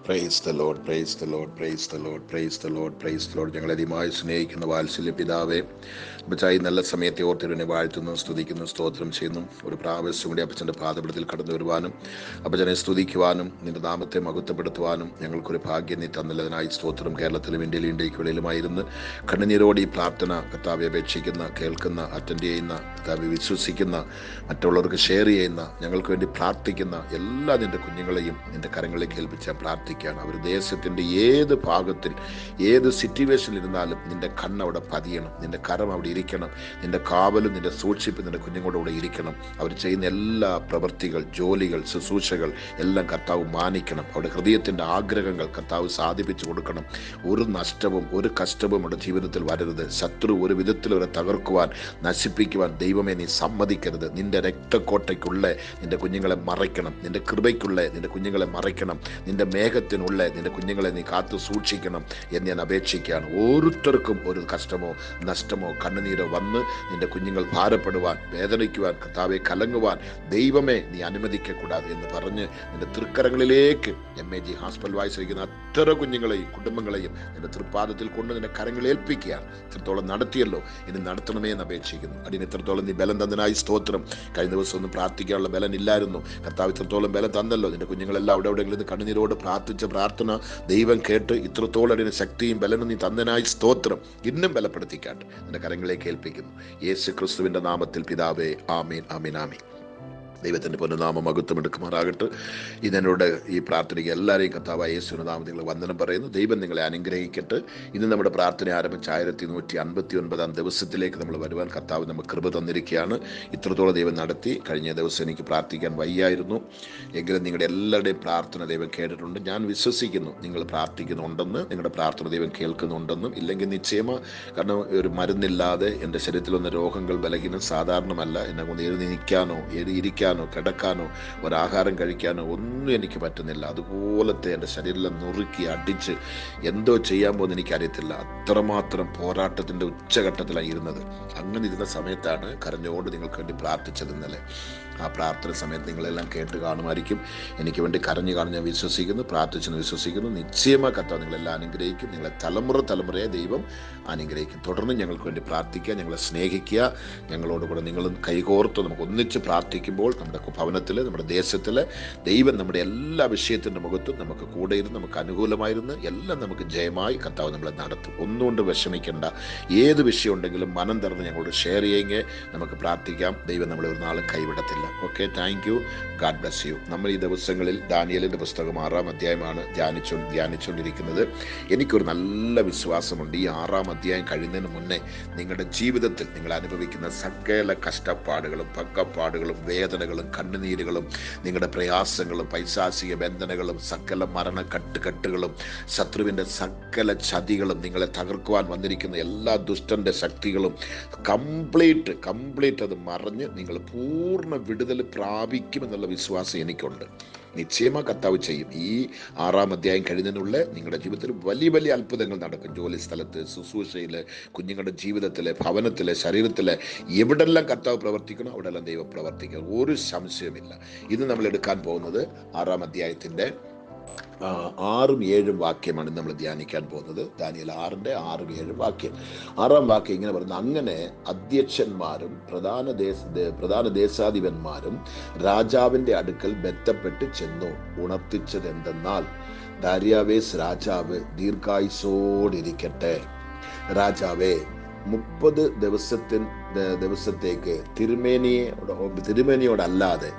Praise the Lord, praise the Lord, praise the Lord, praise the Lord, praise the Lord. ഞങ്ങളെ അധികമായി സ്നേഹിക്കുന്ന വാത്സല്യ പിതാവേ, അപ്പച്ചായി നല്ല സമയത്തെ ഓർത്തിരുവിനെ വാഴ്ത്തുന്നു, സ്തുതിക്കുന്നു, സ്തോത്രം ചെയ്യുന്നു. ഒരു പ്രാവശ്യം കൂടി അപ്പച്ചൻ്റെ പാദപീഠത്തിൽ കടന്നു വരുവാനും അപ്പച്ചനെ സ്തുതിക്കുവാനും നിന്റെ നാമത്തെ മഹത്വപ്പെടുത്തുവാനും ഞങ്ങൾക്കൊരു ഭാഗ്യം നീ തന്നതിനായി സ്തോത്രം. കേരളത്തിലും ഇന്ത്യയിലും ഇന്ത്യക്ക് വെളിയിലുമായിരുന്നു കണ്ണുനീരോടെ ഈ പ്രാർത്ഥന കർത്താവെ അപേക്ഷിക്കുന്ന, കേൾക്കുന്ന, അറ്റൻഡ് ചെയ്യുന്ന, കർത്താവെ വിശ്വസിക്കുന്ന, മറ്റുള്ളവർക്ക് ഷെയർ ചെയ്യുന്ന, ഞങ്ങൾക്ക് വേണ്ടി പ്രാർത്ഥിക്കുന്ന എല്ലാ നിന്റെ കുഞ്ഞുങ്ങളെയും നിന്റെ കരങ്ങളിലേക്ക് ഏൽപ്പിച്ച പ്രാർത്ഥിക്കുകയാണ്. അവർ ദേശത്തിൻ്റെ ഏത് ഭാഗത്തിൽ ഏത് സിറ്റുവേഷനിൽ ഇരുന്നാലും നിന്റെ കണ്ണ് അവിടെ പതിയണം, നിന്റെ കരം അവിടെ ഇരിക്കണം, നിന്റെ കാവലും നിന്റെ സൂക്ഷിപ്പും നിന്റെ കുഞ്ഞുങ്ങളുടെ കൂടെ ഇരിക്കണം. അവർ ചെയ്യുന്ന എല്ലാ പ്രവൃത്തികൾ, ജോലികൾ, ശുശ്രൂഷകൾ എല്ലാം കർത്താവ് മാനിക്കണം. അവിടെ ഹൃദയത്തിൻ്റെ ആഗ്രഹങ്ങൾ കർത്താവ് സാധിപ്പിച്ചു കൊടുക്കണം. ഒരു നഷ്ടവും ഒരു കഷ്ടവും അവിടെ ജീവിതത്തിൽ വരരുത്. ശത്രു ഒരു വിധത്തിൽ അവരെ തകർക്കുവാൻ, നശിപ്പിക്കുവാൻ ദൈവമേ നീ സമ്മതിക്കരുത്. നിന്റെ രക്തക്കോട്ടയ്ക്കുള്ള നിന്റെ കുഞ്ഞുങ്ങളെ മറയ്ക്കണം, നിന്റെ കൃപയ്ക്കുള്ള നിന്റെ കുഞ്ഞുങ്ങളെ മറയ്ക്കണം, നിന്റെ മേഘത്തിനുള്ള നിന്റെ കുഞ്ഞുങ്ങളെ നീ കാത്തു സൂക്ഷിക്കണം എന്ന് ഞാൻ അപേക്ഷിക്കുകയാണ്. ഓരോരുത്തർക്കും ഒരു കഷ്ടമോ നഷ്ടമോ കണ്ണുനീരോ വന്ന് നിന്റെ കുഞ്ഞുങ്ങൾ ഭാരപ്പെടുവാൻ, വേദനിക്കുവാൻ, കർത്താവെ കലങ്ങുവാൻ ദൈവമേ നീ അനുവദിക്കக்கூടാതെ എന്ന് പറഞ്ഞ് നിന്റെ തൃക്കരങ്ങളിലേക്ക് MAG ഹോസ്പിറ്റൽ വായിച്ചിരിക്കുന്ന അത്ര കുഞ്ഞുങ്ങളെയും കുടുംബങ്ങളെയും നിന്റെ തൃപ്പാദത്തിൽ കൊണ്ട് നിന്റെ കരങ്ങളിൽ ഏൽപ്പിക്കുകയാണ്. ഇത്രത്തോളം നടത്തിയല്ലോ, ഇനി നടത്തണമേ എന്ന് അപേക്ഷിക്കുന്നു. അതിന് ഇത്രത്തോളം നീ ബലം തന്നതിനായി സ്തോത്രം. കഴിഞ്ഞ ദിവസം ഒന്നും പ്രാർത്ഥിക്കാനുള്ള ബലം ഇല്ലായിരുന്നു. കർത്താവ് ഇത്രത്തോളം ബലം തന്നല്ലോ. നിന്റെ കുഞ്ഞുങ്ങളെല്ലാം അവിടെ എവിടെയെങ്കിലും കണ്ണുനീരോട് പ്രാർത്ഥിച്ച പ്രാർത്ഥന ദൈവം കേട്ട് ഇത്രത്തോളം അതിന് ശക്തിയും ബലനും നീ തന്നതിനായി സ്തോത്രം. ഇന്നും ബലപ്പെടുത്തിക്കാട്ട് നിന്റെ കരങ്ങളിലേക്ക് ഏൽപ്പിക്കുന്നു. യേശു ക്രിസ്തുവിന്റെ നാമത്തിൽ പിതാവേ, ആമീൻ, ആമീൻ, ആമീൻ. ദൈവത്തിൻ്റെ പൊന്നുനാമം മഹത്വം എടുക്കുമാറാകട്ടെ. ഇതിനോട് ഈ പ്രാർത്ഥനയ്ക്ക് എല്ലാവരെയും കർത്താവായ യേശുവിന്റെ നാമത്തിൽ വന്ദനം പറയുന്നു. ദൈവം നിങ്ങളെ അനുഗ്രഹിക്കട്ടെ. ഇന്ന് നമ്മുടെ പ്രാർത്ഥന ആരംഭിച്ച് 1159 ദിവസത്തിലേക്ക് നമ്മൾ വരുവാൻ കർത്താവ് നമുക്ക് കൃപ തന്നിരിക്കുകയാണ്. ഇത്രത്തോളം ദൈവം നടത്തി. കഴിഞ്ഞ ദിവസം എനിക്ക് പ്രാർത്ഥിക്കാൻ വയ്യായിരുന്നു, എങ്കിലും നിങ്ങളുടെ എല്ലാവരുടെയും പ്രാർത്ഥന ദൈവം കേട്ടിട്ടുണ്ട്. ഞാൻ വിശ്വസിക്കുന്നു നിങ്ങൾ പ്രാർത്ഥിക്കുന്നുണ്ടെന്ന്, നിങ്ങളുടെ പ്രാർത്ഥന ദൈവം കേൾക്കുന്നുണ്ടെന്നും. ഇല്ലെങ്കിൽ നിശ്ചയമാണ്, കാരണം ഒരു മരുന്നില്ലാതെ എൻ്റെ ശരീരത്തിൽ വന്ന രോഗങ്ങൾ ബലഹീനം സാധാരണമല്ല. എന്നെ കൊണ്ട് എഴുന്നേൽക്കാനോ ഇരിക്കാനോ കിടക്കാനോ ഒരാഹാരം കഴിക്കാനോ ഒന്നും എനിക്ക് പറ്റുന്നില്ല. അതുപോലത്തെ എൻ്റെ ശരീരം നുറുക്കി അടിച്ച് എന്തോ ചെയ്യാൻ പോകുന്ന എനിക്കറിയത്തില്ല. അത്രമാത്രം പോരാട്ടത്തിൻ്റെ ഉച്ചഘട്ടത്തിലാണ് ഇരുന്നത്. അങ്ങനെ ഇരുന്ന സമയത്താണ് കരഞ്ഞുകൊണ്ട് നിങ്ങൾക്ക് വേണ്ടി പ്രാർത്ഥിച്ചത് ഇന്നലെ. ആ പ്രാർത്ഥന സമയത്ത് നിങ്ങളെല്ലാം കേട്ട് കാണുമായിരിക്കും. എനിക്ക് വേണ്ടി കരഞ്ഞു കാണും ഞാൻ വിശ്വസിക്കുന്നു, പ്രാർത്ഥിച്ചെന്ന് വിശ്വസിക്കുന്നു. നിശ്ചയമായി കർത്താവ് നിങ്ങളെല്ലാം അനുഗ്രഹിക്കും. നിങ്ങളെ തലമുറയെ ദൈവം അനുഗ്രഹിക്കും. തുടർന്ന് ഞങ്ങൾക്ക് വേണ്ടി പ്രാർത്ഥിക്കുക, ഞങ്ങളെ സ്നേഹിക്കുക. ഞങ്ങളോടുകൂടെ നിങ്ങളും കൈകോർത്ത് നമുക്ക് ഒന്നിച്ച് പ്രാർത്ഥിക്കുമ്പോൾ നമ്മുടെ ഭവനത്തിൽ, നമ്മുടെ ദേശത്തിൽ ദൈവം നമ്മുടെ എല്ലാ വിഷയത്തിൻ്റെ മുഖത്തും നമുക്ക് കൂടെ ഇരുന്ന് നമുക്ക് അനുകൂലമായിരുന്നു എല്ലാം നമുക്ക് ജയമായി കർത്താവ് നമ്മളെ നടത്തും. ഒന്നുകൊണ്ട് വിഷമിക്കേണ്ട. ഏത് വിഷയം ഉണ്ടെങ്കിലും മനം തുറന്ന് ഞങ്ങളോട് ഷെയർ ചെയ്യുമെങ്കിൽ നമുക്ക് പ്രാർത്ഥിക്കാം. ദൈവം നമ്മളെ ഒരു നാളും കൈവിടത്തില്ല. Okay, thank you. God bless you. നമ്മൾ ഈ ദിവസങ്ങളിൽ ദാനിയേലിൻ്റെ പുസ്തകം 6-ാം അധ്യായമാണ് ധ്യാനിച്ചുകൊണ്ടിരിക്കുന്നത്. എനിക്കൊരു നല്ല വിശ്വാസമുണ്ട്, ഈ 6-ാം അധ്യായം കഴിയുന്നതിന് മുന്നേ നിങ്ങളുടെ ജീവിതത്തിൽ നിങ്ങൾ അനുഭവിക്കുന്ന സകല കഷ്ടപ്പാടുകളും പക്കപ്പാടുകളും വേദനകളും കണ്ണുനീരുകളും നിങ്ങളുടെ പ്രയാസങ്ങളും പൈശാചിക ബന്ധനങ്ങളും സകല മരണക്കെട്ടുകളും ശത്രുവിൻ്റെ സകല ചതികളും നിങ്ങളെ തകർക്കുവാൻ വന്നിരിക്കുന്ന എല്ലാ ദുഷ്ടൻ്റെ ശക്തികളും കംപ്ലീറ്റ് അത് മറിഞ്ഞ് നിങ്ങൾ പൂർണ്ണ വിടുതൽ പ്രാപിക്കുമെന്നുള്ള വിശ്വാസം എനിക്കുണ്ട്. നിശ്ചയമായി കർത്താവ് ചെയ്യും. ഈ 6-ാം അധ്യായം കഴിയുന്നതിനുള്ള നിങ്ങളുടെ ജീവിതത്തിൽ വലിയ വലിയ അത്ഭുതങ്ങൾ നടക്കും. ജോലി സ്ഥലത്ത്, ശുശ്രൂഷയിൽ, കുഞ്ഞുങ്ങളുടെ ജീവിതത്തിൽ, ഭവനത്തിൽ, ശരീരത്തിൽ, എവിടെല്ലാം കർത്താവ് പ്രവർത്തിക്കണോ അവിടെല്ലാം ദൈവം പ്രവർത്തിക്കുക. ഒരു സംശയമില്ല. ഇന്ന് നമ്മൾ എടുക്കാൻ പോകുന്നത് 6-ാം അധ്യായത്തിൻ്റെ 6ഉം 7ഉം വാക്യമാണ് നമ്മൾ ധ്യാനിക്കാൻ പോകുന്നത്. ദാനിയേൽ 6-ന്റെ 6ഉം 7ഉം വാക്യം. 6-ാം വാക്യം ഇങ്ങനെ പറയുന്നത്: അങ്ങനെ അധ്യക്ഷന്മാരും പ്രധാന ദേശാധിപന്മാരും രാജാവിൻ്റെ അടുക്കൽ ബന്ധപ്പെട്ട് ചെന്നു. ഉണർത്തിച്ചത് എന്തെന്നാൽ, ദാര്യാവേസ് രാജാവ് ദീർഘായുസ്സോടിരിക്കട്ടെ. രാജാവേ, 30 ദിവസത്തേക്ക് തിരുമേനിയോടല്ലാതെ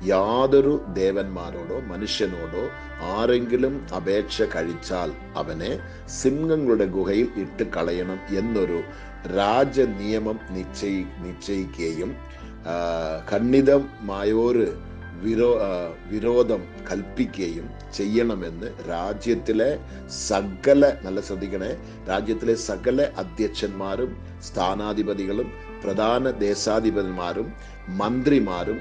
യാതൊരു ദേവന്മാരോടോ മനുഷ്യനോടോ ആരെങ്കിലും അപേക്ഷ കഴിച്ചാൽ അവനെ സിംഹങ്ങളുടെ ഗുഹയിൽ ഇട്ട് കളയണം എന്നൊരു രാജനിയമം നിശ്ചയിക്കുകയും ഖണ്ഡിതമായൊരു വിരോധം കൽപ്പിക്കുകയും ചെയ്യണമെന്ന് രാജ്യത്തിലെ സകല അധ്യക്ഷന്മാരും സ്ഥാനാധിപതികളും പ്രധാന ദേശാധിപന്മാരും മന്ത്രിമാരും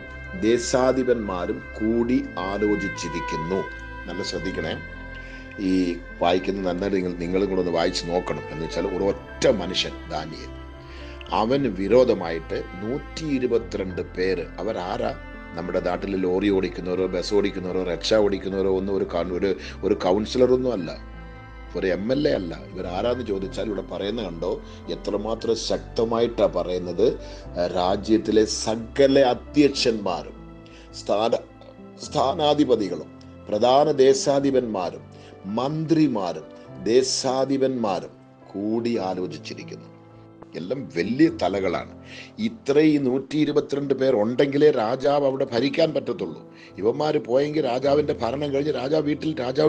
ദേശാധിപന്മാരും കൂടി ആലോചിച്ചിരിക്കുന്നു. നല്ല ശ്രദ്ധിക്കണേ. ഈ വായിക്കുന്ന നന്നായിട്ട് നിങ്ങളും കൂടെ ഒന്ന് വായിച്ച് നോക്കണം. എന്ന് വെച്ചാൽ ഒരൊറ്റ മനുഷ്യൻ ദാനിയേൽ, അവന് വിരോധമായിട്ട് 122 പേര്. അവരാരാ? നമ്മുടെ നാട്ടിൽ ലോറി ഓടിക്കുന്നവരോ ബസ് ഓടിക്കുന്നവരോ റിക്ഷ ഓടിക്കുന്നവരോ ഒന്നും ഒരു കൗൺസിലറൊന്നും അല്ല, ഒരു MLA അല്ല. ഇവരാരാന്ന് ചോദിച്ചാൽ ഇവിടെ പറയുന്ന കണ്ടോ എത്രമാത്രം ശക്തമായിട്ടാണ് പറയുന്നത്. രാജ്യത്തിലെ സകല അധ്യക്ഷന്മാരും സ്ഥാനാധിപതികളും പ്രധാന ദേശാധിപന്മാരും മന്ത്രിമാരും ദേശാധിപന്മാരും കൂടി ആലോചിച്ചിരിക്കുന്നു. എല്ലാം വലിയ തലകളാണ്. ഇത്രയും 122 പേർ ഉണ്ടെങ്കിലേ രാജാവ് അവിടെ ഭരിക്കാൻ പറ്റത്തുള്ളൂ. ഇവന്മാർ പോയെങ്കിൽ രാജാവിൻ്റെ ഭരണം കഴിഞ്ഞ് രാജാവ്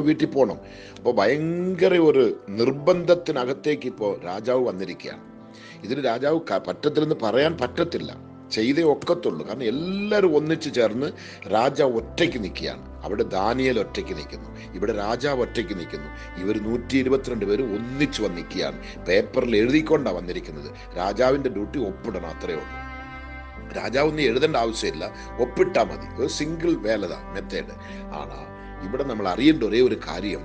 വീട്ടിൽ പോകണം. അപ്പോൾ ഭയങ്കര ഒരു നിർബന്ധത്തിനകത്തേക്ക് ഇപ്പോൾ രാജാവ് വന്നിരിക്കുകയാണ്. ഇതിന് രാജാവ് പറ്റത്തില്ലെന്ന് പറയാൻ പറ്റത്തില്ല, ചെയ്തേ ഒക്കത്തുള്ളൂ. കാരണം എല്ലാവരും ഒന്നിച്ചു ചേർന്ന് രാജാവ് ഒറ്റയ്ക്ക് നിൽക്കുകയാണ്. അവിടെ ദാനിയേൽ ഒറ്റയ്ക്ക് നിൽക്കുന്നു, ഇവിടെ രാജാവ് ഒറ്റയ്ക്ക് നിൽക്കുന്നു. ഇവർ 122 പേര് ഒന്നിച്ചു വന്നിരിക്കുകയാണ്. പേപ്പറിൽ എഴുതിക്കൊണ്ടാണ് വന്നിരിക്കുന്നത്. രാജാവിൻ്റെ ഡ്യൂട്ടി ഒപ്പിടണം, അത്രയേ ഉള്ളൂ. രാജാവ് ഒന്നും എഴുതേണ്ട ആവശ്യമില്ല, ഒപ്പിട്ടാൽ മതി. ഒരു സിംഗിൾ മെത്തേഡ് ആണ്. ഇവിടെ നമ്മൾ അറിയേണ്ട ഒരേ ഒരു കാര്യം,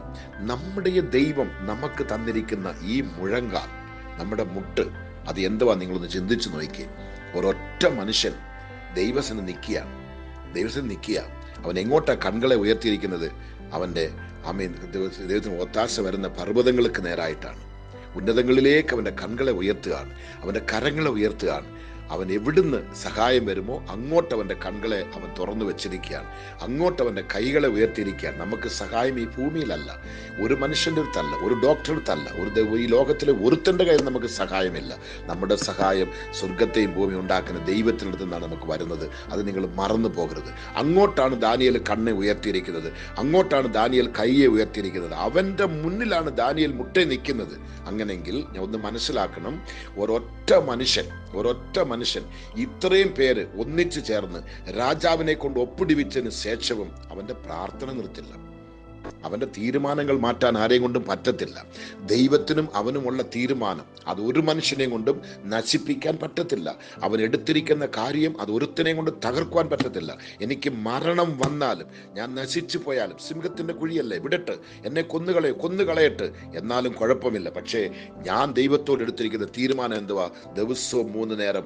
നമ്മുടെ ദൈവം നമുക്ക് തന്നിരിക്കുന്ന ഈ മുഴങ്കാൽ, നമ്മുടെ മുട്ട്, അത് എന്തുവാ നിങ്ങളൊന്ന് ചിന്തിച്ചു നോക്കിയേ. ഒരൊറ്റ മനുഷ്യൻ ദൈവത്തിന് നിൽക്കുക. അവൻ എങ്ങോട്ടാ കണ്ണുകളെ ഉയർത്തിയിരിക്കുന്നത്? ദൈവത്തിന് ഒത്താശ വരുന്ന പർവ്വതങ്ങൾക്ക് നേരായിട്ടാണ്. ഉന്നതങ്ങളിലേക്ക് അവൻ്റെ കണ്ണുകളെ ഉയർത്തുകയാണ്, അവൻ്റെ കരങ്ങളെ ഉയർത്തുകയാണ്. അവൻ എവിടുന്ന് സഹായം വരുമോ അങ്ങോട്ട് അവൻ്റെ കണ്ണുകളെ അവൻ തുറന്നു വെച്ചിരിക്കുകയാണ്, അങ്ങോട്ട് അവൻ്റെ കൈകളെ ഉയർത്തിയിരിക്കുകയാണ്. നമുക്ക് സഹായം ഈ ഭൂമിയിലല്ല, ഒരു മനുഷ്യൻ്റെ അടുത്തല്ല, ഒരു ഡോക്ടറുടെ അടുത്തല്ല, ഈ ലോകത്തിലെ ഒരുത്തൻ്റെ കയ്യിൽ നമുക്ക് സഹായമില്ല. നമ്മുടെ സഹായം സ്വർഗത്തെയും ഭൂമി ഉണ്ടാക്കുന്ന ദൈവത്തിനടുത്ത് നിന്നാണ് നമുക്ക് വരുന്നത്. അത് നിങ്ങൾ മറന്നു പോകരുത്. അങ്ങോട്ടാണ് ദാനിയേൽ കണ്ണെ ഉയർത്തിയിരിക്കുന്നത്, അങ്ങോട്ടാണ് ദാനിയേൽ കൈയെ ഉയർത്തിയിരിക്കുന്നത്. അവൻ്റെ മുന്നിലാണ് ദാനിയേൽ മുട്ടേ നിൽക്കുന്നത്. അങ്ങനെങ്കിൽ ഞാൻ ഒന്ന് മനസ്സിലാക്കണം, ഒരൊറ്റ മനുഷ്യൻ ഇത്രയും പേര് ഒന്നിച്ചു ചേർന്ന് രാജാവിനെ കൊണ്ട് ഒപ്പിടിവിച്ചതിന് ശേഷവും അവന്റെ പ്രാർത്ഥന നിർത്തില്ല. അവന്റെ തീരുമാനങ്ങൾ മാറ്റാൻ ആരെയും കൊണ്ടും പറ്റത്തില്ല. ദൈവത്തിനും അവനുമുള്ള തീരുമാനം അത് ഒരു മനുഷ്യനെ കൊണ്ടും നശിപ്പിക്കാൻ പറ്റത്തില്ല. അവൻ എടുത്തിരിക്കുന്ന കാര്യം അത് ഒരുത്തനെ കൊണ്ട് തകർക്കുവാൻ പറ്റത്തില്ല. എനിക്ക് മരണം വന്നാലും ഞാൻ നശിച്ചു പോയാലും സിംഹത്തിന്റെ കുഴിയല്ലേ, വിടട്ട്, എന്നെ കൊന്നുകളയട്ട്, എന്നാലും കുഴപ്പമില്ല. പക്ഷേ ഞാൻ ദൈവത്തോട് എടുത്തിരിക്കുന്ന തീരുമാനം എന്തുവാ? ദിവസവും 3 നേരം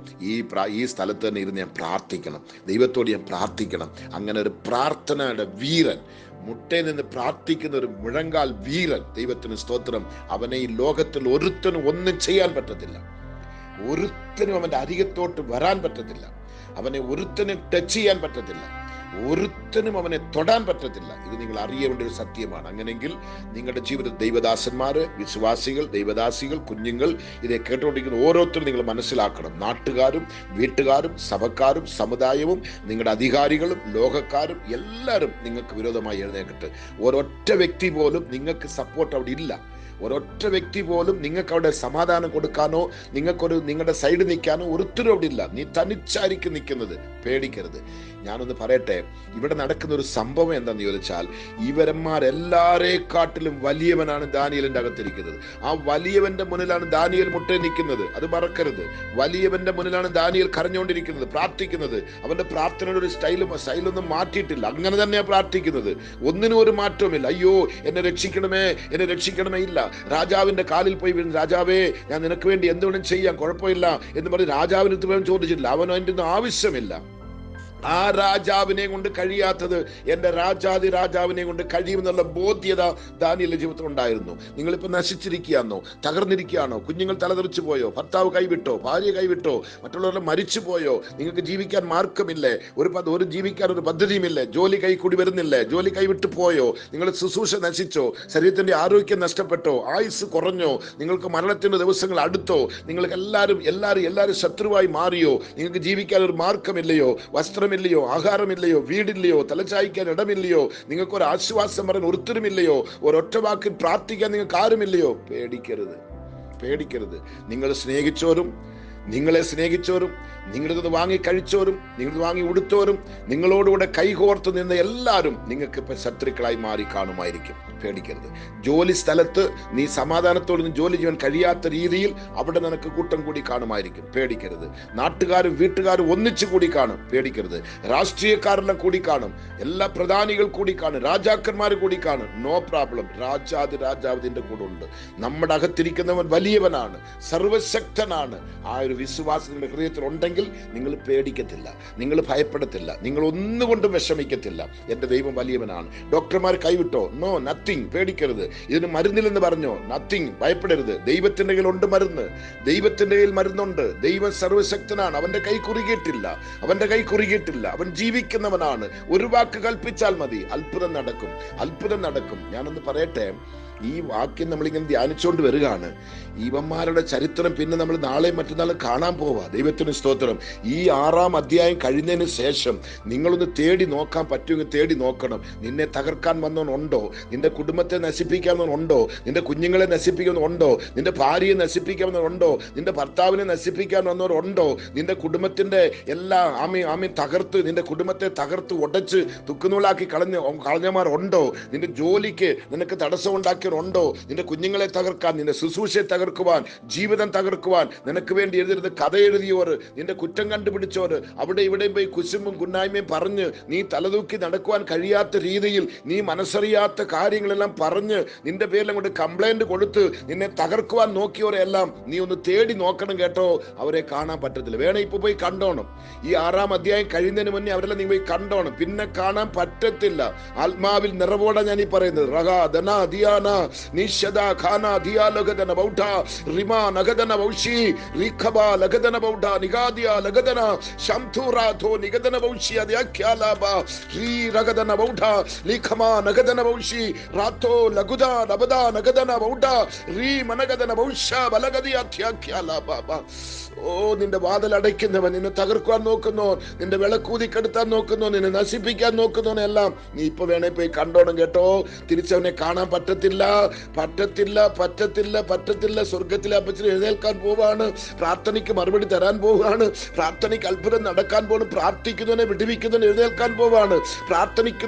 ഈ സ്ഥലത്ത് തന്നെ ഇരുന്ന് ഞാൻ പ്രാർത്ഥിക്കണം, ദൈവത്തോട് ഞാൻ പ്രാർത്ഥിക്കണം. അങ്ങനെ ഒരു പ്രാർത്ഥനയുടെ വീരൻ, മുട്ടയിൽ നിന്ന് പ്രാർത്ഥിക്കുന്ന ഒരു മുഴങ്കാൽ വീരൻ, ദൈവത്തിന് സ്തോത്രം. അവനെ ഈ ലോകത്തിൽ ഒരുത്തനും ഒന്നും ചെയ്യാൻ പറ്റത്തില്ല, ഒരുത്തനും അവന്റെ അരികത്തോട്ട് വരാൻ പറ്റത്തില്ല, അവനെ ഒരുത്തനും ടച്ച് ചെയ്യാൻ പറ്റത്തില്ല, ഒരുത്തനും അവനെ തൊടാൻ പറ്റത്തില്ല. ഇത് നിങ്ങൾ അറിയേണ്ട ഒരു സത്യമാണ്. അങ്ങനെയെങ്കിൽ നിങ്ങളുടെ ജീവിതത്തിൽ ദൈവദാസന്മാര്, വിശ്വാസികൾ, ദൈവദാസികൾ, കുഞ്ഞുങ്ങൾ, ഇതെ കേട്ടുകൊണ്ടിരിക്കുന്ന ഓരോരുത്തരും നിങ്ങൾ മനസ്സിലാക്കണം. നാട്ടുകാരും വീട്ടുകാരും സഭക്കാരും സമുദായവും നിങ്ങളുടെ അധികാരികളും ലോകക്കാരും എല്ലാവരും നിങ്ങൾക്ക് വിരോധമായി എഴുന്നേൽക്കട്ടെ. ഒരൊറ്റ വ്യക്തി പോലും നിങ്ങൾക്ക് സപ്പോർട്ട് അവിടെ ഇല്ല. ഒരൊറ്റ വ്യക്തി പോലും നിങ്ങൾക്ക് അവിടെ സമാധാനം കൊടുക്കാനോ നിങ്ങളുടെ സൈഡ് നിൽക്കാനോ ഒരുത്തരും അവിടെ ഇല്ല. നീ തനിച്ചായിരിക്കും നിൽക്കുന്നത്. പേടിക്കരുത്. ഞാനൊന്ന് പറയട്ടെ, ഇവിടെ നടക്കുന്ന ഒരു സംഭവം എന്താന്ന് ചോദിച്ചാൽ, ഇവരന്മാരെല്ലാരെക്കാട്ടിലും വലിയവനാണ് ദാനിയേലിന്റെ അകത്തിരിക്കുന്നത്. ആ വലിയവന്റെ മുന്നിലാണ് ദാനിയേൽ മുട്ടേ നിൽക്കുന്നത്. അത് മറക്കരുത്. വലിയവന്റെ മുന്നിലാണ് ദാനിയേൽ കരഞ്ഞുകൊണ്ടിരിക്കുന്നത്, പ്രാർത്ഥിക്കുന്നത്. അവന്റെ പ്രാർത്ഥനയുടെ ഒരു സ്റ്റൈലൊന്നും മാറ്റിയിട്ടില്ല. അങ്ങനെ തന്നെയാണ് പ്രാർത്ഥിക്കുന്നത്. ഒന്നിനും ഒരു മാറ്റവുമില്ല. അയ്യോ എന്നെ രക്ഷിക്കണമേ ഇല്ല. രാജാവിന്റെ കാലിൽ പോയി വീണ്, രാജാവേ ഞാൻ നിനക്ക് വേണ്ടി എന്തുകൊണ്ടും ചെയ്യാം, കുഴപ്പമില്ല എന്ന് പറഞ്ഞ് രാജാവിന് ചോദിച്ചിട്ടില്ല. അവൻ അതിൻ്റെ ഒന്നും ആവശ്യമില്ല. ആ രാജാവിനെ കൊണ്ട് കഴിയാത്തത് എൻ്റെ രാജാവിനെ കൊണ്ട് കഴിയുമെന്നുള്ള ബോധ്യത ദാനിയേലിന്റെ ജീവിതത്തിൽ ഉണ്ടായിരുന്നു. നിങ്ങളിപ്പോൾ നശിച്ചിരിക്കുകയാണോ, തകർന്നിരിക്കുകയാണോ, കുഞ്ഞുങ്ങൾ തലതെറിച്ചു പോയോ, ഭർത്താവ് കൈവിട്ടോ, ഭാര്യ കൈവിട്ടോ, മറ്റുള്ളവരുടെ മരിച്ചു പോയോ, നിങ്ങൾക്ക് ജീവിക്കാൻ മാർഗമില്ലേ, ഒരു ജീവിക്കാൻ ഒരു പദ്ധതിയുമില്ലേ, ജോലി കൂടി വരുന്നില്ലേ, ജോലി കൈവിട്ട് പോയോ, നിങ്ങളുടെ ശുശ്രൂഷ നശിച്ചോ, ശരീരത്തിന്റെ ആരോഗ്യം നഷ്ടപ്പെട്ടോ, ആയുസ് കുറഞ്ഞോ, നിങ്ങൾക്ക് മരണത്തിന്റെ ദിവസങ്ങൾ അടുത്തോ, നിങ്ങൾക്ക് എല്ലാവരും ശത്രുവായി മാറിയോ, നിങ്ങൾക്ക് ജീവിക്കാൻ ഒരു മാർഗമില്ലയോ, വസ്ത്രമില്ലയോ, ആഹാരമില്ലയോ, വീടില്ലയോ, തലചായ്ക്കാൻ ഇടമില്ലയോ, നിങ്ങൾക്കൊരു ആശ്വാസം പറയാൻ ഒരുത്തരുമില്ലയോ, ഒരൊറ്റ വാക്കിൽ പ്രാർത്ഥിക്കാൻ നിങ്ങൾക്ക് ആരുമില്ലയോ? പേടിക്കരുത്. നിങ്ങളെ സ്നേഹിച്ചോരും നിങ്ങളിത് വാങ്ങി കഴിച്ചോരും നിങ്ങളിത് വാങ്ങി ഉടുത്തോരും നിങ്ങളോടുകൂടെ കൈകോർത്ത് നിന്ന എല്ലാവരും നിങ്ങൾക്ക് ഇപ്പൊ ശത്രുക്കളായി മാറി കാണുമായിരിക്കും. പേടിക്കരുത്. ജോലി സ്ഥലത്ത് നീ സമാധാനത്തോടെ ജോലി ചെയ്യാൻ കഴിയാത്ത രീതിയിൽ അവിടെ നിനക്ക് കൂട്ടം കൂടി കാണുമായിരിക്കും. പേടിക്കരുത്. നാട്ടുകാരും വീട്ടുകാരും ഒന്നിച്ചു കൂടി കാണും. പേടിക്കരുത്. രാഷ്ട്രീയക്കാരെല്ലാം കൂടി കാണും, എല്ലാ പ്രധാനികൾ കൂടി കാണും, രാജാക്കന്മാർ കൂടി കാണും. No problem. രാജാവിന്റെ കൂടെ ഉണ്ട്. നമ്മുടെ അകത്തിരിക്കുന്നവൻ വലിയവനാണ്, സർവശക്തനാണ്. ആ ഒരു വിശ്വാസം നിങ്ങളുടെ ഹൃദയത്തിൽ ഉണ്ടെങ്കിൽ ഉണ്ടെങ്കിൽ നിങ്ങൾ പേടിക്കത്തില്ല, നിങ്ങൾ ഭയപ്പെടത്തില്ല, നിങ്ങൾ ഒന്നുകൊണ്ടും വിഷമിക്കത്തില്ല. എൻ്റെ ദൈവം വലിയവനാണ്. ഡോക്ടർമാർ കൈവിട്ടോ? No, nothing. പേടിക്കരുത്. ഇതിന് മരുന്നില്ലെന്ന് പറഞ്ഞോ? നത്തിങ്. ഭയപ്പെടരുത്. ദൈവത്തിന്റെ കയ്യിലുണ്ട് മരുന്ന്. ദൈവത്തിന്റെ കയ്യിൽ മരുന്നുണ്ട്. ദൈവം സർവശക്തനാണ്. അവന്റെ കൈ കുറുകിയിട്ടില്ല. അവന്റെ കൈ കുറുകിയിട്ടില്ല. അവൻ ജീവിക്കുന്നവനാണ്. ഒരു വാക്ക് കൽപ്പിച്ചാൽ മതി, അത്ഭുതം നടക്കും. അത്ഭുതം നടക്കും. ഞാനൊന്ന് പറയട്ടെ, ഈ വാക്യം നമ്മളിങ്ങനെ ധ്യാനിച്ചുകൊണ്ട് വരികയാണ്. ഇവന്മാരുടെ ചരിത്രം പിന്നെ നമ്മൾ നാളെയും മറ്റന്നാളും കാണാൻ പോവാ. ദൈവത്തിന് സ്തോത്രം. ഈ 6-ാം അധ്യായം കഴിഞ്ഞതിന് ശേഷം നിങ്ങളൊന്ന് തേടി നോക്കാൻ പറ്റുമെങ്കിൽ തേടി നോക്കണം. നിന്നെ തകർക്കാൻ വന്നവനുണ്ടോ? നിന്റെ കുടുംബത്തെ നശിപ്പിക്കാവുന്നവനുണ്ടോ? നിന്റെ കുഞ്ഞുങ്ങളെ നശിപ്പിക്കുന്നവനുണ്ടോ? നിന്റെ ഭാര്യയെ നശിപ്പിക്കാവുന്നവരുണ്ടോ? നിന്റെ ഭർത്താവിനെ നശിപ്പിക്കാൻ വന്നവരുണ്ടോ? നിന്റെ കുടുംബത്തിന്റെ എല്ലാ ആമി തകർത്ത്, നിന്റെ കുടുംബത്തെ തകർത്ത് ഉടച്ച് തുക്കുനൂലാക്കി കളഞ്ഞമാരുണ്ടോ? നിന്റെ ജോലിക്ക് നിനക്ക് തടസ്സം ഉണ്ടാക്കിയവരുണ്ടോ? നിന്റെ കുഞ്ഞുങ്ങളെ തകർക്കാൻ, നിന്റെ ശുശ്രൂഷയെ തകർക്കുവാൻ, ജീവിതം തകർക്കുവാൻ നിനക്ക് വേണ്ടി എഴുതരുത് കഥ എഴുതിയോർ, നിന്റെ കുറ്റം കണ്ടുപിടിച്ചോർ, അവിടെ ഇവിടെയും പോയി കുശുമ്പും കുന്നായ്മയും പറഞ്ഞ് നീ തലതൂക്കി നടക്കുവാൻ കഴിയാത്ത രീതിയിൽ നീ മനസ്സറിയാത്ത കാര്യങ്ങളെല്ലാം പറഞ്ഞ് നിന്റെ പേരിൽ അങ്ങോട്ട് കംപ്ലൈന്റ് കൊടുത്ത് നിന്നെ തകർക്കുവാൻ നോക്കിയവരെല്ലാം നീ ഒന്ന് തേടി നോക്കണം കേട്ടോ. അവരെ കാണാൻ പറ്റത്തില്ല. വേണേ ഇപ്പൊ പോയി കണ്ടോണം. ഈ 6-ാം അധ്യായം കഴിയുന്നതിന് മുന്നേ അവരെല്ലാം നീ പോയി കണ്ടോണം. പിന്നെ കാണാൻ പറ്റത്തില്ല. ആത്മാവിൽ നിറവോടെ ഞാൻ ഈ പറയുന്നത്. റഗാ ധന ദിയാന നിഷദ ഖാന ദിയാലഗദന ബൗഢ റിമാ നഗദന ബൗഷി റിഖബ ലഗദന ബൗഢ നിഗാദിയ ലഗദന ശംഥുറാഥോ നിഗദന ബൗഷി അദ്യാഖ്യാലാബ രി രഗദന ബൗഢ ലിഖമാ നഗദന ബൗഷി റാഥോ ലഗുദ നബദ നഗദന ബൗഢ രി മനഗദന ബൗഷ ബലഗദി അദ്യാഖ്യാലാബ. ഓ, നിന്റെ വാതിൽ അടയ്ക്കുന്നവൻ, നിന്നെ തകർക്കുവാൻ നോക്കുന്നോ, നിന്റെ വിളക്കൂതിക്കെടുത്താൻ നോക്കുന്നോ, നിന്നെ നശിപ്പിക്കാൻ നോക്കുന്നവനെല്ലാം നീ ഇപ്പൊ വേണേ പോയി കണ്ടോണം കേട്ടോ. തിരിച്ചവനെ കാണാൻ പറ്റത്തില്ല, പറ്റത്തില്ല, പറ്റത്തില്ല, പറ്റത്തില്ല. സ്വർഗത്തിലെ അപ്പച്ചന് എഴുന്നേൽക്കാൻ പോവാണ്. പ്രാർത്ഥനയ്ക്ക് മറുപടി തരാൻ പോവാണ്. പ്രാർത്ഥനയ്ക്ക് അത്ഭുതം നടക്കാൻ പോവാണ്. പ്രാർത്ഥിക്കുന്നവനെ വിടുവിക്കുന്നവൻ എഴുന്നേൽക്കാൻ പോവാണ്.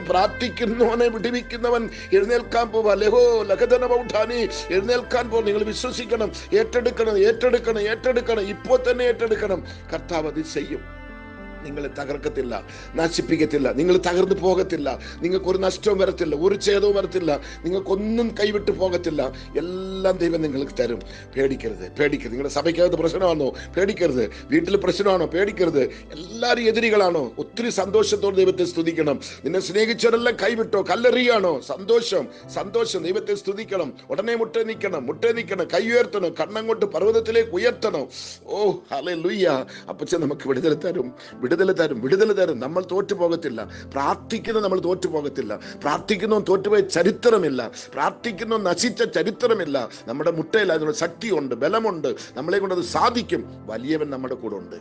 പ്രാർത്ഥിക്കുന്നവനെ വിടുവിക്കുന്നവൻ എഴുന്നേൽക്കാൻ പോവാ. ലഹോ ലഗദന ബൗഢാനി എഴുന്നേൽക്കാൻ പോകും. നിങ്ങൾ വിശ്വസിക്കണം, ഏറ്റെടുക്കണം, ഏറ്റെടുക്കണം, ഏറ്റെടുക്കണം. ഇപ്പോൾ തന്നെ ഏറ്റെടുക്കണം. കർത്താവ് അത് ചെയ്യും. നിങ്ങളെ തകർക്കത്തില്ല, നശിപ്പിക്കത്തില്ല. നിങ്ങൾ തകർന്നു പോകത്തില്ല. നിങ്ങൾക്കൊരു നഷ്ടവും വരത്തില്ല, ഒരു ഛേദവും വരത്തില്ല. നിങ്ങൾക്കൊന്നും കൈവിട്ട് പോകത്തില്ല. എല്ലാം ദൈവം നിങ്ങൾക്ക് തരും. പേടിക്കരുത്, പേടിക്കരുത്. നിങ്ങളുടെ സഭയ്ക്കകത്ത് പ്രശ്നമാണോ? പേടിക്കരുത്. വീട്ടിൽ പ്രശ്നമാണോ? പേടിക്കരുത്. എല്ലാവരും എതിരികളാണോ? ഒത്തിരി സന്തോഷത്തോടെ ദൈവത്തെ സ്തുതിക്കണം. നിന്നെ സ്നേഹിച്ചവരെല്ലാം കൈവിട്ടോ? കല്ലെറിയാണോ? സന്തോഷം, സന്തോഷം. ദൈവത്തെ സ്തുതിക്കണം. ഉടനെ മുട്ടേ നിൽക്കണം, കൈ ഉയർത്തണം, കണ്ണങ്ങോട്ട് പർവ്വതത്തിലേക്ക് ഉയർത്തണം. ഓ ഹല്ലേലൂയ. അപ്പച്ചൻ നമുക്ക് വിടുതൽ തരും, വിടുതൽ തരും. നമ്മൾ തോറ്റുപോകത്തില്ല. പ്രാർത്ഥിക്കുന്ന നമ്മൾ തോറ്റുപോകത്തില്ല. പ്രാർത്ഥിക്കുന്നവൻ തോറ്റുപോയ ചരിത്രമില്ല. പ്രാർത്ഥിക്കുന്നവൻ നശിച്ച ചരിത്രമില്ല. നമ്മുടെ മുട്ടയിൽ അതിനുള്ള ശക്തിയുണ്ട്, ബലമുണ്ട്. നമ്മളെ കൊണ്ട് അത് സാധിക്കും. വലിയവൻ നമ്മുടെ കൂടെ ഉണ്ട്.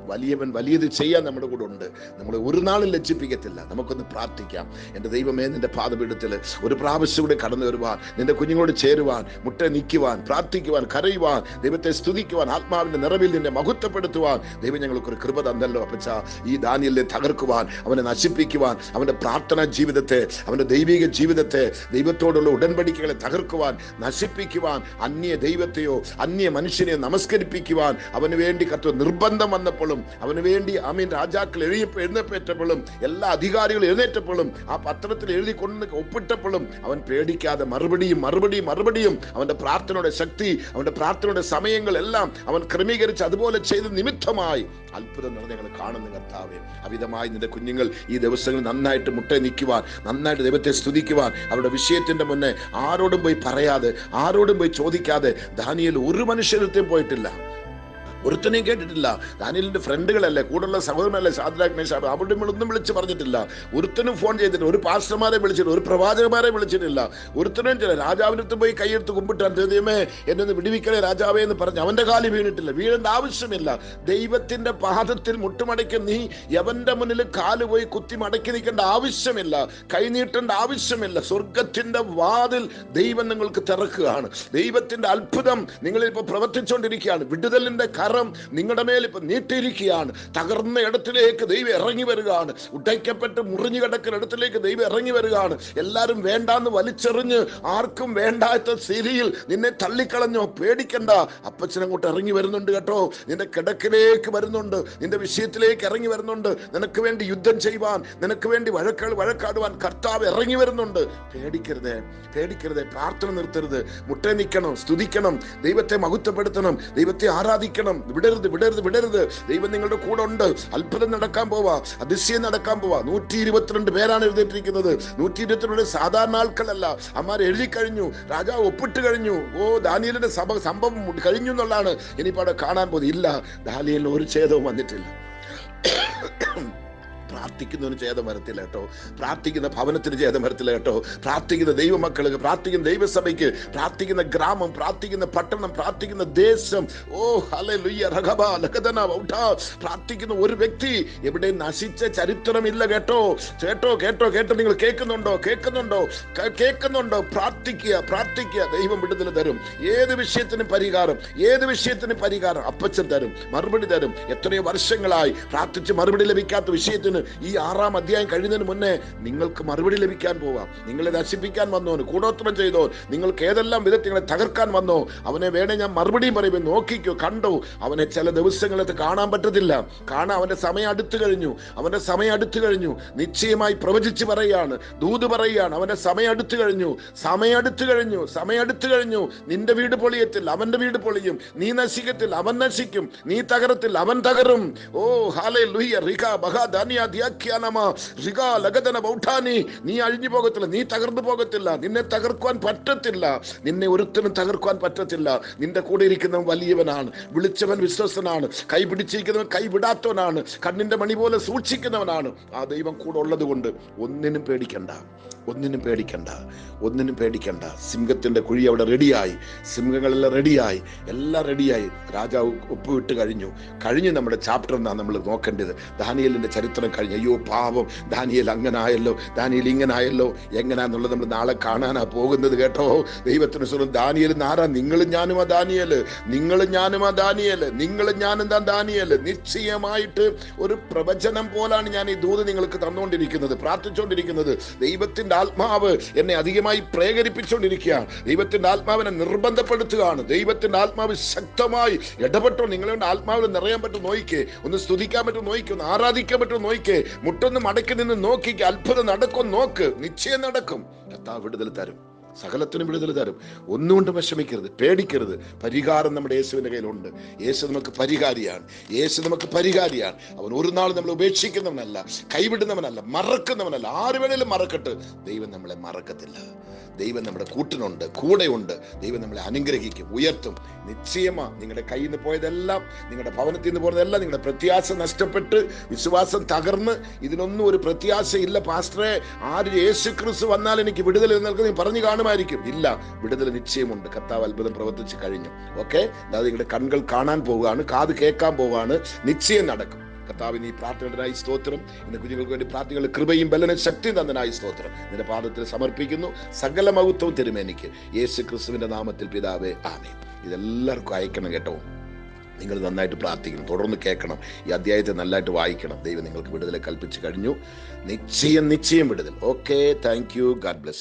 വലിയവൻ വലിയത് ചെയ്യാൻ നമ്മുടെ കൂടെ ഉണ്ട്. നമ്മളെ ഒരു നാളും ലജ്ജിപ്പിക്കത്തില്ല. നമുക്കൊന്ന് പ്രാർത്ഥിക്കാം. എൻ്റെ ദൈവമേ, നിന്റെ പാദപീഠത്തിൽ ഒരു പ്രാവശ്യം കൂടെ കടന്നു വരുവാൻ, നിന്റെ കുഞ്ഞുങ്ങളോട് ചേരുവാൻ, മുട്ട നിൽക്കുവാൻ, പ്രാർത്ഥിക്കുവാൻ, കരയുവാൻ, ദൈവത്തെ സ്തുതിക്കുവാൻ, ആത്മാവിന്റെ നിറവിൽ നിന്നെ മഹത്വപ്പെടുത്തുവാൻ ദൈവം ഞങ്ങൾക്കൊരു കൃപ തന്നല്ലോ അപ്പച്ച. ഈ ദാനിയേലിനെ തകർക്കുവാൻ, അവനെ നശിപ്പിക്കുവാൻ, അവന്റെ പ്രാർത്ഥനാ ജീവിതത്തെ, അവന്റെ ദൈവിക ജീവിതത്തെ, ദൈവത്തോടുള്ള ഉടൻപടികളെ തകർക്കുവാൻ, നശിപ്പിക്കുവാൻ, അന്യ ദൈവത്തെയോ അന്യ മനുഷ്യനെയോ നമസ്കരിപ്പിക്കുവാൻ അവന് വേണ്ടി കർത്താവ് നിർബന്ധം വന്നപ്പോഴും, അവന് വേണ്ടി രാജാക്കൾ എഴുന്നേറ്റപ്പോഴും, എല്ലാ അധികാരികളും എഴുന്നേറ്റപ്പോഴും, ആ പത്രത്തിൽ എഴുതി കൊണ്ട് ഒപ്പിട്ടപ്പോഴും അവൻ പേടിക്കാതെ മറുപടിയും അവന്റെ പ്രാർത്ഥനയുടെ ശക്തി, അവന്റെ പ്രാർത്ഥനയുടെ സമയങ്ങളെല്ലാം അവൻ ക്രമീകരിച്ച് അതുപോലെ ചെയ്ത നിമിത്തമായി അത്ഭുതം ഞങ്ങൾ കാണുന്നു കർത്താവേ. അവിധമായി നിന്റെ കുഞ്ഞുങ്ങൾ ഈ ദിവസങ്ങളിൽ നന്നായിട്ട് മുട്ട നിൽക്കുവാൻ, നന്നായിട്ട് ദൈവത്തെ സ്തുതിക്കുവാൻ, അവരുടെ വിഷയത്തിന്റെ മുന്നേ ആരോടും പോയി പറയാതെ, ആരോടും പോയി ചോദിക്കാതെ, ദാനിയേൽ ഒരു മനുഷ്യരത്തെയും പോയിട്ടില്ല, ഒരുത്തനെയും കേട്ടിട്ടില്ല. ദാനിയേലിന്റെ ഫ്രണ്ടുകളല്ലേ, കൂടുള്ള സഹോദരനല്ലേ ശാദ്രാക് മേശാക്ക്, അവരുടെ ഒന്നും വിളിച്ച് പറഞ്ഞിട്ടില്ല. ഒരുത്തനും ഫോൺ ചെയ്തിട്ടില്ല. ഒരു പാസ്റ്റർമാരെ വിളിച്ചിട്ടില്ല, ഒരു പ്രവാചകന്മാരെ വിളിച്ചിട്ടില്ല. ഒരുത്തനും ചില രാജാവിൻ്റെ അടുത്ത് പോയി കൈയെടുത്ത് കുമ്പിട്ടാൻ, ദൈവമേ എന്നെ ഒന്ന് വിടുവിക്കണേ രാജാവേ എന്ന് പറഞ്ഞ് അവന്റെ കാലിൽ വീണിട്ടില്ല. വീഴേണ്ട ആവശ്യമില്ല. ദൈവത്തിന്റെ പാദത്തിൽ മുട്ടുമടക്കി നീ യവന്റെ മുന്നിൽ കാല് പോയി കുത്തി മടക്കി നിൽക്കേണ്ട ആവശ്യമില്ല. കൈനീട്ടേണ്ട ആവശ്യമില്ല. സ്വർഗത്തിന്റെ വാതിൽ ദൈവം നിങ്ങൾക്ക് തുറക്കുകയാണ്. ദൈവത്തിന്റെ അത്ഭുതം നിങ്ങളിൽ ഇപ്പൊ പ്രവർത്തിച്ചുകൊണ്ടിരിക്കുകയാണ്. വിടുതലിന്റെ കരം നിങ്ങളുടെ മേൽ ഇപ്പൊ നീട്ടിയിരിക്കുകയാണ്. തകർന്ന ഇടത്തിലേക്ക് ദൈവം ഇറങ്ങി വരികയാണ്. ഉടയ്ക്കപ്പെട്ട് മുറിഞ്ഞു കിടക്കുന്ന ഇടത്തിലേക്ക് ദൈവം ഇറങ്ങി വരികയാണ്. എല്ലാവരും വേണ്ടാന്ന് വലിച്ചെറിഞ്ഞ് ആർക്കും വേണ്ടാത്ത സ്ഥിതിയിൽ നിന്നെ തള്ളിക്കളഞ്ഞോ? പേടിക്കണ്ട. അപ്പച്ചൻ അങ്ങോട്ട് ഇറങ്ങി വരുന്നുണ്ട് കേട്ടോ. നിന്റെ കിടക്കിലേക്ക് വരുന്നുണ്ട്, നിന്റെ വിഷയത്തിലേക്ക് ഇറങ്ങി വരുന്നുണ്ട്. നിനക്ക് വേണ്ടി യുദ്ധം ചെയ്യുവാൻ, നിനക്ക് വേണ്ടി വഴക്കാടുവാൻ കർത്താവ് ഇറങ്ങി വരുന്നുണ്ട്. പേടിക്കരുതേ. പ്രാർത്ഥന നിർത്തരുത്. മുട്ടേ നിൽക്കണം, സ്തുതിക്കണം, ദൈവത്തെ മഹത്വപ്പെടുത്തണം, ദൈവത്തെ ആരാധിക്കണം, വിടരുത്, വിടരുത്, വിടരുത്. ദൈവം നിങ്ങളുടെ കൂടെ ഉണ്ട്. അത്ഭുതം നടക്കാൻ പോവാ, അതിശയം നടക്കാൻ പോവാ. 122 പേരാണ് എഴുതിയിട്ടിരിക്കുന്നത്. 122 സാധാരണ ആൾക്കാരല്ല. അമ്മാർ എഴുതി കഴിഞ്ഞു, രാജാവ് ഒപ്പിട്ട് കഴിഞ്ഞു. ദാനിയേലിന്റെ സംഭവം കഴിഞ്ഞു എന്നുള്ളതാണ് ഇനിയിപ്പോൾ അവിടെ കാണാൻ പോകുന്നത്. ഇല്ല, ദാനിയേലിന് ഒരു ഛേദവും വന്നിട്ടില്ല. പ്രാർത്ഥിക്കുന്നതിന് ഛേദം വരത്തില്ല കേട്ടോ. പ്രാർത്ഥിക്കുന്ന ഭവനത്തിന് ഛേദം വരത്തില്ല കേട്ടോ. പ്രാർത്ഥിക്കുന്ന ദൈവമക്കൾക്ക്, പ്രാർത്ഥിക്കുന്ന ദൈവസഭയ്ക്ക്, പ്രാർത്ഥിക്കുന്ന ഗ്രാമം, പ്രാർത്ഥിക്കുന്ന പട്ടണം, പ്രാർത്ഥിക്കുന്ന ദേശം, ഹല്ലേലൂയ റഗബ ലഗദന ഔഠ, പ്രാർത്ഥിക്കുന്ന ഒരു വ്യക്തി എവിടെ നശിച്ച ചരിത്രമില്ല കേട്ടോ. കേട്ടോ കേട്ടോ കേട്ടോ നിങ്ങൾ കേൾക്കുന്നുണ്ടോ? കേൾക്കുന്നുണ്ടോ? കേൾക്കുന്നുണ്ടോ? പ്രാർത്ഥിക്കുക, പ്രാർത്ഥിക്കുക. ദൈവം വിടുതൽ തരും. ഏത് വിഷയത്തിനും പരിഹാരം, ഏത് വിഷയത്തിനും പരിഹാരം അപ്പച്ചൻ തരും, മറുപടി തരും. എത്രയോ വർഷങ്ങളായി പ്രാർത്ഥിച്ച് മറുപടി ലഭിക്കാത്ത വിഷയത്തിന് ഈ 6-ാം അധ്യായം കഴിയുന്നതിന് മുന്നേ നിങ്ങൾക്ക് മറുപടി ലഭിക്കാൻ പോവാം. നിങ്ങളെ നശിപ്പിക്കാൻ വന്നോ, കൂടോത്രം ചെയ്തോ, നിങ്ങൾക്ക് ഏതെല്ലാം വിധത്തിൽ നിങ്ങളെ തകർക്കാൻ വന്നോ, അവനെ വേണേ ഞാൻ മറുപടിയും പറയുമ്പോൾ നോക്കിക്കോ, കണ്ടോ. അവനെ ചില ദിവസങ്ങളത്ത് കാണാൻ പറ്റത്തില്ല. അവന്റെ സമയം അടുത്തു കഴിഞ്ഞു, അവന്റെ സമയം അടുത്തു കഴിഞ്ഞു. നിശ്ചയമായി പ്രവചിച്ച് പറയുകയാണ്, ദൂത് പറയുകയാണ്, അവന്റെ സമയം അടുത്തു കഴിഞ്ഞു, സമയം അടുത്തു കഴിഞ്ഞു, സമയം അടുത്തു കഴിഞ്ഞു. നിന്റെ വീട് പൊളിയത്തില്ല, അവന്റെ വീട് പൊളിയും. നീ നശിക്കത്തില്ല, അവൻ നശിക്കും. നീ തകരത്തില്ല, അവൻ തകരും. ഹല്ലേലൂയ റിക ബഹ ദാനിയ നീ അഴിഞ്ഞു പോകത്തില്ല, നീ തകർന്നു പോകത്തില്ല. നിന്നെ തകർക്കുവാൻ പറ്റത്തില്ല, നിന്നെ ഒരുത്തനും തകർക്കുവാൻ പറ്റത്തില്ല. നിന്റെ കൂടെ ഇരിക്കുന്നവൻ വലിയവനാണ്, വിളിച്ചവൻ വിശ്വസ്തനാണ്, കൈ പിടിച്ചിരിക്കുന്നവൻ കൈ വിടാത്തവനാണ്, കണ്ണിന്റെ മണി പോലെ സൂക്ഷിക്കുന്നവനാണ്. ആ ദൈവം കൂടെ ഉള്ളത് കൊണ്ട് ഒന്നിനും പേടിക്കണ്ട, ഒന്നിനും പേടിക്കണ്ട, ഒന്നിനും പേടിക്കണ്ട. സിംഹത്തിന്റെ കുഴി അവിടെ റെഡിയായി, സിംഹങ്ങളെല്ലാം റെഡിയായി, എല്ലാം റെഡിയായി. രാജാവ് ഒപ്പുവിട്ട് കഴിഞ്ഞു. നമ്മുടെ ചാപ്റ്റർ എന്നാണ് നമ്മൾ നോക്കേണ്ടത്. ദാനിയേലിന്റെ ചരിത്രം കഴിഞ്ഞു. അയ്യോ പാവം, ദാനിയേൽ അങ്ങനായല്ലോ, ദാനിയേൽ ഇങ്ങനായല്ലോ. എങ്ങനാന്നുള്ളത് നമ്മൾ നാളെ കാണാനാ പോകുന്നത് കേട്ടോ. ദൈവത്തിന് സ്വന്തം ദാനിയേൽ ആരാ? നിങ്ങളും ഞാനുമാ ദാനിയേല്, നിങ്ങളും ഞാനുമാ ദാനിയേല്, നിങ്ങളും ഞാനും താൻ ദാനിയേല്. നിശ്ചയമായിട്ട് ഒരു പ്രവചനം പോലാണ് ഞാൻ ഈ ദൂത് നിങ്ങൾക്ക് തന്നുകൊണ്ടിരിക്കുന്നത്, പ്രാർത്ഥിച്ചുകൊണ്ടിരിക്കുന്നത്. ദൈവത്തിന്റെ ആത്മാവ് എന്നെ അധികമായി പ്രേരിപ്പിച്ചുകൊണ്ടിരിക്കുകയാണ്. ദൈവത്തിന്റെ ആത്മാവിനെ നിർബന്ധപ്പെടുത്തുകയാണ്. ദൈവത്തിന്റെ ആത്മാവ് ശക്തമായി ഇടപെട്ടോ. നിങ്ങളെ ആത്മാവിൽ നിറയാൻ പറ്റും നോയിക്കേ, ഒന്ന് സ്തുതിക്കാൻ പറ്റും നോയിക്കേ, ഒന്ന് ആരാധിക്കാൻ പറ്റും നോയിക്കേ, മുട്ടൊന്ന് മടക്കി നിന്ന് നോക്കിക്കേ. അത്ഭുതം നടക്കും, നോക്ക്, നിശ്ചയം നടക്കും. കർത്താവ് വിടുതൽ തരും, സകലത്തിനും വിടുതൽ തരും. ഒന്നുകൊണ്ട് വിഷമിക്കരുത്, പേടിക്കരുത്. പരിഹാരം നമ്മുടെ യേശുവിന്റെ കയ്യിലുണ്ട്. യേശു നമുക്ക് പരിഹാരിയാണ്, യേശു നമുക്ക് പരിഹാരിയാണ്. അവൻ ഒരു നാൾ നമ്മൾ ഉപേക്ഷിക്കുന്നവനല്ല, കൈവിടുന്നവനല്ല, മറക്കുന്നവനല്ല. ആര് വേണേലും മറക്കട്ടെ, ദൈവം നമ്മളെ മറക്കത്തില്ല. ദൈവം നമ്മുടെ കൂട്ടിനുണ്ട്, കൂടെയുണ്ട്. ദൈവം നമ്മളെ അനുഗ്രഹിക്കും, ഉയർത്തും. നിശ്ചയമാ നിങ്ങളുടെ കയ്യിൽ നിന്ന് പോയതെല്ലാം, നിങ്ങളുടെ ഭവനത്തിൽ നിന്ന് പോയതെല്ലാം, നിങ്ങളുടെ പ്രത്യാശ നഷ്ടപ്പെട്ട് വിശ്വാസം തകർന്ന് ഇതിനൊന്നും ഒരു പ്രത്യാശയില്ല പാസ്റ്ററെ, ആര് യേശു ക്രിസ്തു വന്നാൽ എനിക്ക് വിടുതൽ എന്നൊക്കെ നീ പറഞ്ഞു കാണുമായിരിക്കും. ഇല്ല, വിടുതൽ നിശ്ചയമുണ്ട്. കർത്താവ് അത്ഭുതം പ്രവർത്തിച്ച് കഴിഞ്ഞു. ഓക്കെ, അതായത് നിങ്ങളുടെ കണ്ണുകൾ കാണാൻ പോവുകയാണ്, കാത് കേൾക്കാൻ പോവുകയാണ്. നിശ്ചയം നടക്കും. കർത്താവിന് ഈ പ്രാർത്ഥനയുടേതായി സ്തോത്രം. ഇന്ന് കുഞ്ഞുങ്ങൾക്ക് വേണ്ടി പ്രാർത്ഥനകൾ കൃപയും ബലനും ശക്തിയും തന്നതിനായി സ്തോത്രം. നിന്റെ പാദത്തിൽ സമർപ്പിക്കുന്നു. സകല മഹത്വവും തിരുമേനിക്ക് യേശു ക്രിസ്തുവിന്റെ നാമത്തിൽ പിതാവേ, ആമേൻ. ഇതെല്ലാവർക്കും അയക്കണം കേട്ടോ. നിങ്ങൾ നന്നായിട്ട് പ്രാർത്ഥിക്കണം, തുടർന്ന് കേൾക്കണം, ഈ അധ്യായത്തെ നല്ലതായിട്ട് വായിക്കണം. ദൈവം നിങ്ങൾക്ക് വിടുതൽ കൽപ്പിച്ചു കഴിഞ്ഞു. നിശ്ചയം വിടുതൽ. Okay, thank you. God bless.